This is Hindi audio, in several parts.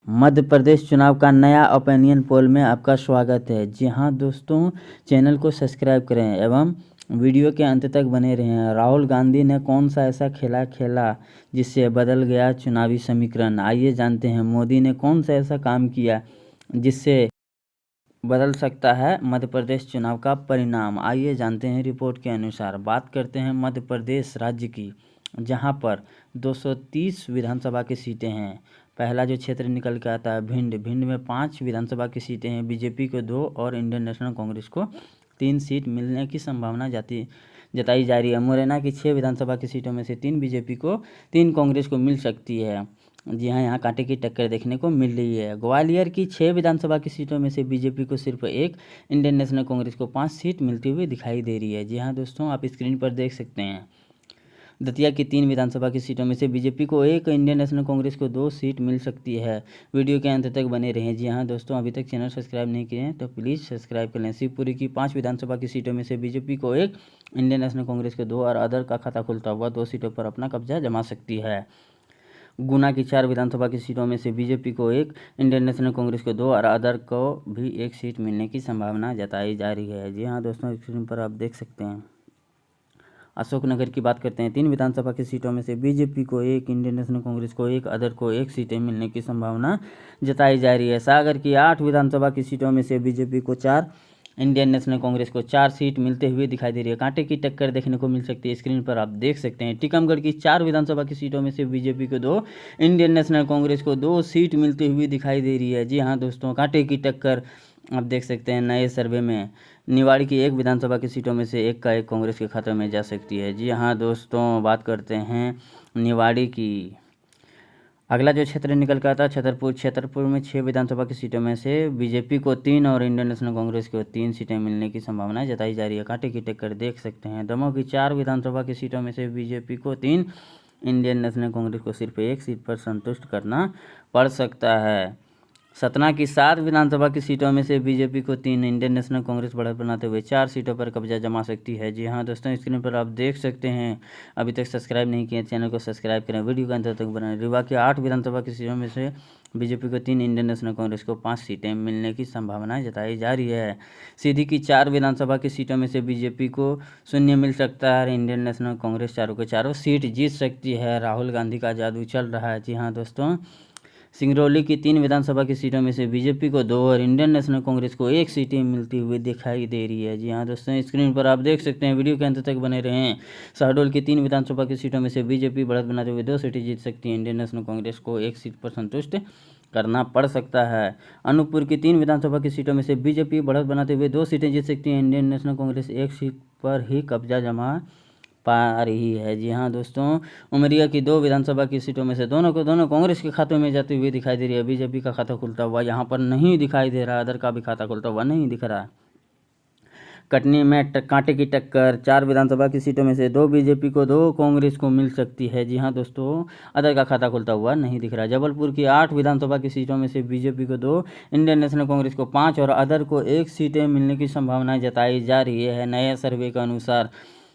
मध्य प्रदेश चुनाव का नया ओपिनियन पोल में आपका स्वागत है। जी हाँ दोस्तों, चैनल को सब्सक्राइब करें एवं वीडियो के अंत तक बने रहें। राहुल गांधी ने कौन सा ऐसा खेला खेला जिससे बदल गया चुनावी समीकरण? आइए जानते हैं। मोदी ने कौन सा ऐसा काम किया जिससे बदल सकता है मध्य प्रदेश चुनाव का परिणाम? आइए जानते हैं। रिपोर्ट के अनुसार बात करते हैं मध्य प्रदेश राज्य की, जहां पर 230 विधानसभा की सीटें हैं। पहला जो क्षेत्र निकल के आता है भिंड में 5 विधानसभा की सीटें हैं। बीजेपी को 2 और इंडियन नेशनल कांग्रेस को 3 सीट मिलने की संभावना जताई जा रही है। मुरैना की 6 विधानसभा की सीटों में से 3 बीजेपी को, 3 कांग्रेस को मिल सकती है। जी हाँ, यहाँ कांटे की टक्कर देखने को मिल रही है। ग्वालियर की 6 विधानसभा की सीटों में से बीजेपी को सिर्फ 1, इंडियन नेशनल कांग्रेस को 5 सीट मिलती हुई दिखाई दे रही है। जी हाँ दोस्तों, आप स्क्रीन पर देख सकते हैं। दतिया की 3 विधानसभा की सीटों में से बीजेपी को 1, इंडियन नेशनल कांग्रेस को 2 सीट मिल सकती है। वीडियो के अंत तक बने रहें। जी हाँ दोस्तों, अभी तक चैनल सब्सक्राइब नहीं किए हैं तो प्लीज़ सब्सक्राइब कर लें। शिवपुरी की 5 विधानसभा की सीटों में से बीजेपी को 1, इंडियन नेशनल कांग्रेस को 2 और अदर का खाता खुलता हुआ 2 सीटों पर अपना कब्जा जमा सकती है। गुना की 4 विधानसभा की सीटों में से बीजेपी को 1, इंडियन नेशनल कांग्रेस को 2 और अदर को भी 1 सीट मिलने की संभावना जताई जा रही है। जी हाँ दोस्तों, स्क्रीन पर आप देख सकते हैं। अशोकनगर की बात करते हैं। 3 विधानसभा की सीटों में से बीजेपी को 1, इंडियन नेशनल कांग्रेस को 1, अदर को 1 सीटें मिलने की संभावना जताई जा रही है। सागर की 8 विधानसभा की सीटों में से बीजेपी को 4, इंडियन नेशनल कांग्रेस को 4 सीट मिलते हुए दिखाई दे रही है। कांटे की टक्कर देखने को मिल सकती है। स्क्रीन पर आप देख सकते हैं। टीकमगढ़ की 4 विधानसभा की सीटों में से बीजेपी को 2, इंडियन नेशनल कांग्रेस को 2 सीट मिलती हुई दिखाई दे रही है। जी हाँ दोस्तों, कांटे की टक्कर आप देख सकते हैं। नए सर्वे में निवाड़ी की 1 विधानसभा की सीटों में से 1 का 1 कांग्रेस के खाते में जा सकती है। जी हाँ दोस्तों, बात करते हैं निवाड़ी की। अगला जो क्षेत्र निकल कर आता है छतरपुर में 6 विधानसभा की सीटों में से बीजेपी को 3 और इंडियन नेशनल कांग्रेस को 3 सीटें मिलने की संभावना जताई जा रही है। कांटे की टक्कर देख सकते हैं। दमोह की 4 विधानसभा की सीटों में से बीजेपी को 3, इंडियन नेशनल कांग्रेस को सिर्फ 1 सीट पर संतुष्ट करना पड़ सकता है। सतना की 7 विधानसभा की सीटों में से बीजेपी को 3, इंडियन नेशनल कांग्रेस बढ़त बनाते हुए 4 सीटों पर कब्जा जमा सकती है। जी हाँ दोस्तों, स्क्रीन पर आप देख सकते हैं। अभी तक सब्सक्राइब नहीं किए चैनल को सब्सक्राइब करें, वीडियो का अंत तक बनाएं। रीवा की 8 विधानसभा की सीटों में से बीजेपी को 3, इंडियन नेशनल कांग्रेस को 5 सीटें मिलने की संभावना जताई जा रही है। सीधी की 4 विधानसभा की सीटों में से बीजेपी को 0 मिल सकता है। इंडियन नेशनल कांग्रेस चारों के चारों सीट जीत सकती है। राहुल गांधी का जादू चल रहा है। जी हाँ दोस्तों, सिंगरौली की 3 विधानसभा की सीटों में से बीजेपी को 2 और इंडियन नेशनल कांग्रेस को 1 सीटें मिलती हुई दिखाई दे रही है। जी हाँ दोस्तों, स्क्रीन पर आप देख सकते हैं। वीडियो के अंत तक बने रहें। शहडोल की 3 विधानसभा की सीटों में से बीजेपी बढ़त बनाते हुए 2 सीटें जीत सकती है। इंडियन नेशनल कांग्रेस को 1 सीट पर संतुष्ट करना पड़ सकता है। अनूपपुर की 3 विधानसभा की सीटों में से बीजेपी बढ़त बनाते हुए 2 सीटें जीत सकती है। इंडियन नेशनल कांग्रेस 1 सीट पर ही कब्जा जमा पा रही है। जी हाँ दोस्तों, उमरिया की 2 विधानसभा की सीटों में से दोनों कांग्रेस के खातों में जाती हुई दिखाई दे रही है। बीजेपी का खाता खुलता हुआ यहाँ पर नहीं दिखाई दे रहा, अदर का भी खाता खुलता हुआ नहीं दिख रहा। कटनी में कांटे की टक्कर। 4 विधानसभा की सीटों में से 2 बीजेपी को, 2 कांग्रेस को मिल सकती है। जी हाँ दोस्तों, अदर का खाता खुलता हुआ नहीं दिख रहा। जबलपुर की 8 विधानसभा की सीटों में से बीजेपी को 2, इंडियन नेशनल कांग्रेस को 5 और अदर को 1 सीटें मिलने की संभावना जताई जा रही है। नए सर्वे के अनुसार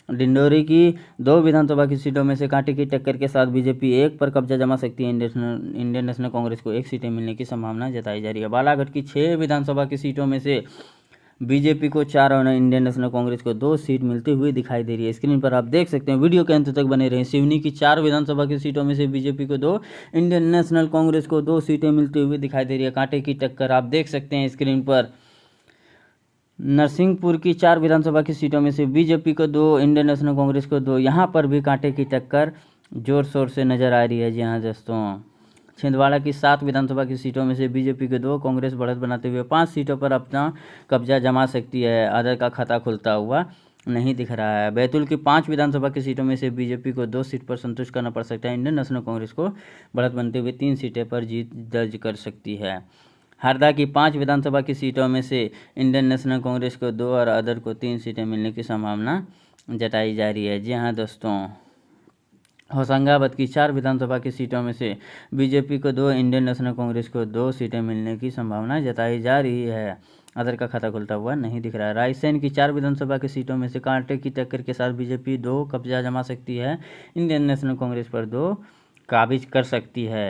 डिंडोरी की 2 विधानसभा की सीटों में से कांटे की टक्कर के साथ बीजेपी 1 पर कब्जा जमा सकती है। इंडियन नेशनल कांग्रेस को 1 सीटें मिलने की संभावना जताई जा रही है। बालाघाट की 6 विधानसभा की सीटों में से बीजेपी को 4 और इंडियन नेशनल कांग्रेस को 2 सीट मिलती हुई दिखाई दे रही है। स्क्रीन पर आप देख सकते हैं। वीडियो के अंत तक बने रहें। सिवनी की 4 विधानसभा की सीटों में से बीजेपी को 2, इंडियन नेशनल कांग्रेस को 2 सीटें मिलती हुई दिखाई दे रही है। कांटे की टक्कर आप देख सकते हैं स्क्रीन पर। नरसिंहपुर की 4 विधानसभा की सीटों में से बीजेपी को 2, इंडियन नेशनल कांग्रेस को 2, यहाँ पर भी कांटे की टक्कर जोर शोर से नजर आ रही है। जी हाँ दोस्तों, छिंदवाड़ा की 7 विधानसभा की सीटों में से बीजेपी के 2, कांग्रेस बढ़त बनाते हुए 5 सीटों पर अपना कब्जा जमा सकती है। अदर का खाता खुलता हुआ नहीं दिख रहा है। बैतूल की 5 विधानसभा की सीटों में से बीजेपी को 2 सीट पर संतुष्ट करना पड़ सकता है। इंडियन नेशनल कांग्रेस को बढ़त बनते हुए 3 सीटें पर जीत दर्ज कर सकती है। हरदा की 5 विधानसभा की सीटों में से इंडियन नेशनल कांग्रेस को 2 और अदर को 3 सीटें मिलने की संभावना जताई जा रही है। जी हाँ दोस्तों, होशंगाबाद की 4 विधानसभा की सीटों में से बीजेपी को 2, इंडियन नेशनल कांग्रेस को 2 सीटें मिलने की संभावना जताई जा रही है। अदर का खाता खुलता हुआ नहीं दिख रहा है। रायसेन की 4 विधानसभा की सीटों में से कांटे की टक्कर के साथ बीजेपी 2 कब्जा जमा सकती है। इंडियन नेशनल कांग्रेस पर 2 काबिज कर सकती है।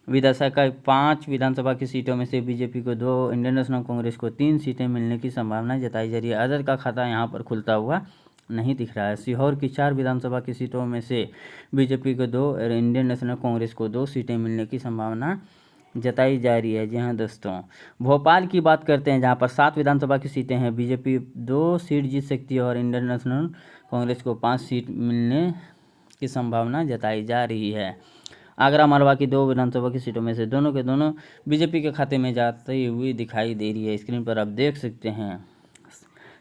विधानसभा 5 विधानसभा की सीटों में से बीजेपी को 2, इंडियन नेशनल कांग्रेस को 3 सीटें मिलने की संभावना जताई जा रही है। अदर का खाता यहाँ पर खुलता हुआ नहीं दिख रहा है। सीहोर की 4 विधानसभा की सीटों में से बीजेपी को 2 और इंडियन नेशनल कांग्रेस को 2 सीटें मिलने की संभावना जताई जा रही है। जी हाँ दोस्तों, भोपाल की बात करते हैं जहाँ पर 7 विधानसभा की सीटें हैं। बीजेपी 2 सीट जीत सकती है और इंडियन नेशनल कांग्रेस को 5 सीट मिलने की संभावना जताई जा रही है। आगरा मालवा की 2 विधानसभा की सीटों में से दोनों के दोनों बीजेपी के खाते में जाती हुई दिखाई दे रही है। स्क्रीन पर आप देख सकते हैं।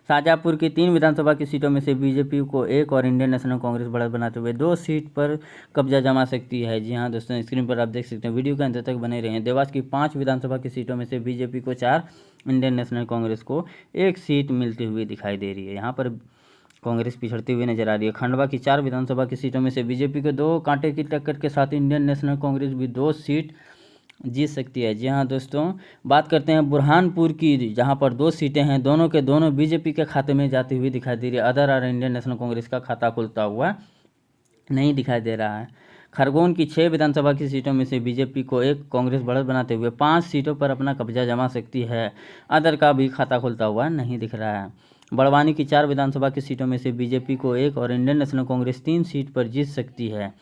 शाजापुर की 3 विधानसभा की सीटों में से बीजेपी को 1 और इंडियन नेशनल कांग्रेस बढ़त बनाते हुए 2 सीट पर कब्जा जमा सकती है। जी हाँ दोस्तों, स्क्रीन पर आप देख सकते हैं। वीडियो के अंत तक बने रहें। देवास की 5 विधानसभा की सीटों में से बीजेपी को 4, इंडियन नेशनल कांग्रेस को 1 सीट मिलती हुई दिखाई दे रही है। यहाँ पर कांग्रेस पिछड़ती हुई नजर आ रही है। खंडवा की 4 विधानसभा की सीटों में से बीजेपी को 2 कांटे की टक्कर के साथ इंडियन नेशनल कांग्रेस भी 2 सीट जीत सकती है। जी हाँ दोस्तों, बात करते हैं बुरहानपुर की, जहां पर 2 सीटें हैं। दोनों के दोनों बीजेपी के खाते में जाती हुई दिखाई दे रही है। अदर और इंडियन नेशनल कांग्रेस का खाता खुलता हुआ नहीं दिखाई दे रहा है। खरगोन की 6 विधानसभा की सीटों में से बीजेपी को 1, कांग्रेस बढ़त बनाते हुए 5 सीटों पर अपना कब्जा जमा सकती है। अदर का भी खाता खुलता हुआ नहीं दिख रहा है। बड़वानी की 4 विधानसभा की सीटों में से बीजेपी को 1 और इंडियन नेशनल कांग्रेस 3 सीट पर जीत सकती है।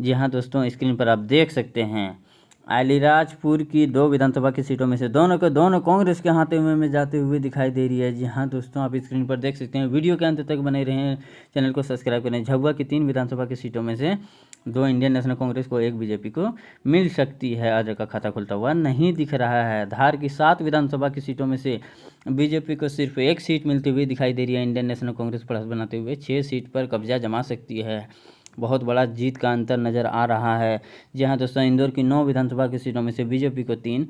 जी हाँ दोस्तों, स्क्रीन पर आप देख सकते हैं। अलीराजपुर की 2 विधानसभा की सीटों में से दोनों के दोनों कांग्रेस के हाथे में जाते हुए दिखाई दे रही है। जी हाँ दोस्तों, आप स्क्रीन पर देख सकते हैं। वीडियो के अंत तक बने रहें, चैनल को सब्सक्राइब करें। झाबुआ की 3 विधानसभा की सीटों में से 2 इंडियन नेशनल कांग्रेस को 1 बीजेपी को मिल सकती है। अदर का खाता खुलता हुआ नहीं दिख रहा है। धार की 7 विधानसभा की सीटों में से बीजेपी को सिर्फ 1 सीट मिलती हुई दिखाई दे रही है। इंडियन नेशनल कांग्रेस बढ़त बनाते हुए 6 सीट पर कब्जा जमा सकती है। बहुत बड़ा जीत का अंतर नज़र आ रहा है। जी हाँ दोस्तों, इंदौर की 9 विधानसभा की सीटों में से बीजेपी को 3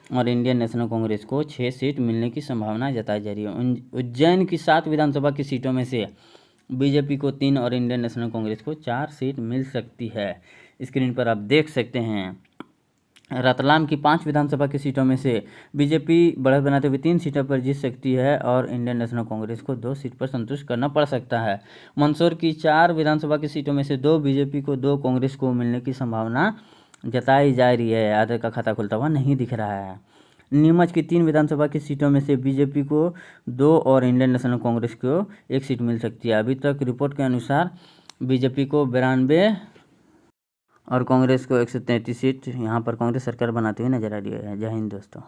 और इंडियन नेशनल कांग्रेस को 6 सीट मिलने की संभावना जताई जा रही है। उज्जैन की 7 विधानसभा की सीटों में से बीजेपी को 3 और इंडियन नेशनल कांग्रेस को 4 सीट मिल सकती है। स्क्रीन पर आप देख सकते हैं। रतलाम की 5 विधानसभा की सीटों में से बीजेपी बढ़त बनाते हुए 3 सीटों पर जीत सकती है और इंडियन नेशनल कांग्रेस को 2 सीट पर संतुष्ट करना पड़ सकता है। मंदसौर की 4 विधानसभा की सीटों में से 2 बीजेपी को 2 कांग्रेस को मिलने की संभावना जताई जा रही है। अदर का खाता खुलता हुआ नहीं दिख रहा है। नीमच की 3 विधानसभा की सीटों में से बीजेपी को 2 और इंडियन नेशनल कांग्रेस को 1 सीट मिल सकती है। अभी तक रिपोर्ट के अनुसार बीजेपी को 92 और कांग्रेस को 133 सीट यहाँ पर कांग्रेस सरकार बनाती हुई नजर आ रही है। जय हिंद दोस्तों।